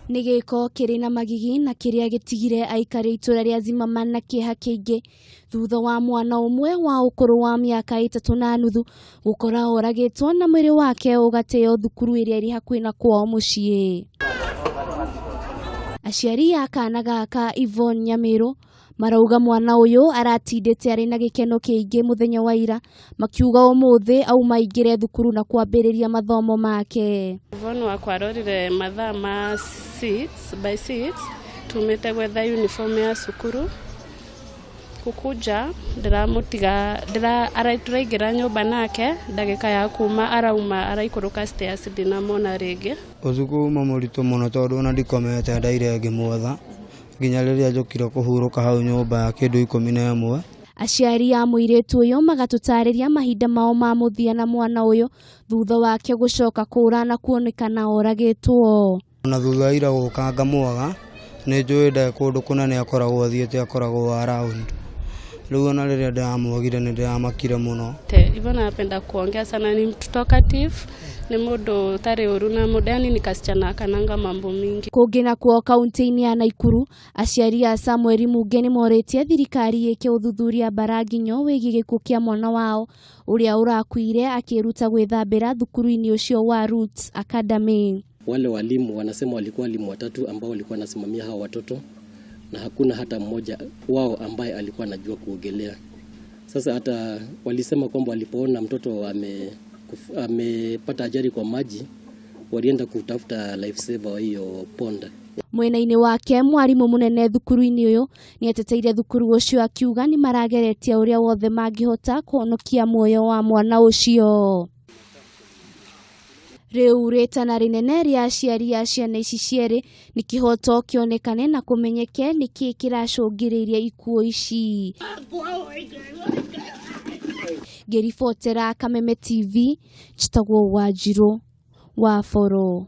Nigiko kiri na magigi na kiria gitigire aikari ituura ria Zimmerman na Kieha kiingi thutha wa mwana umwe wa ukuru wa miaka itatu na nuthu gukora oragitwo na mwiri wake ugateo thukuru iria iri hakuhi na kwao mucii. Aciari a kana gaka Yvonne Nyamiru marauga mwana uyu aratindite ari na gikeno kiingi muthenya wa ira makiuga umuthi au maingire thukuru na kwambiriria mathomo make. Yvonne wakwarorire mathaa ma 6 tumite gwetha uniform ya cukuru kukuja ndiramutiga araituraingira nyumba nake ndagika ya kuma arauma araikuruka stairs ndinamona ringi uzuku mamurito muno tondu na ndikomete ndaire ngimwotha nginya riria njokire kuhuruka hau nyumba ya kindu 11. Aciari a muiritu uyu magatutariria mahinda mao ma muthia na mwana uyu thutha wake gucoka kura na kuonekana oragitwo. Na thutha ira gukanga mwaga ni njuide kundu kunene akoragwo thiete akoragwo around. Riu na riria ndamwagire ni ndamakire muno. Yvonne anapenda kuongea sana, ni mtu talkative, ni mundu tari uru na mudani ni kasichana kananga mambo mingi. Kungi nakuo kaunti-ini ya Naikuru aciari a Samuel Mugeni moritie thirikari yeke uthuthuria baraginyo wigi gikuo kia mwana wao uria urakuire akiruta gwithambira thukuru-ini ucio wa Roots Academy. Wale walimu wanasema walikuwa walimu watatu ambao walikuwa wanasimamia hao watoto na hakuna hata mmoja wao ambaye alikuwa anajua kuogelea. Sasa hata walisema kwamba walipoona mtoto amepata ajali kwa maji walienda kutafuta life saver wa hiyo ponda. Mwena-ini wake mwarimu munene thukuru-ini uyu ni ateteire thukuru ucio akiuga ni marageretia uria wothe mangihota kuhonokia muoyo wa mwana ucio. Riu ritana rinene ria aciari a ciana ici cieri ni kihoto kionekane na kumenyeke niki kiracungiriria ikuo ici. Gerifotera Kameme TV, chitagwo Wanjiru wa Foro.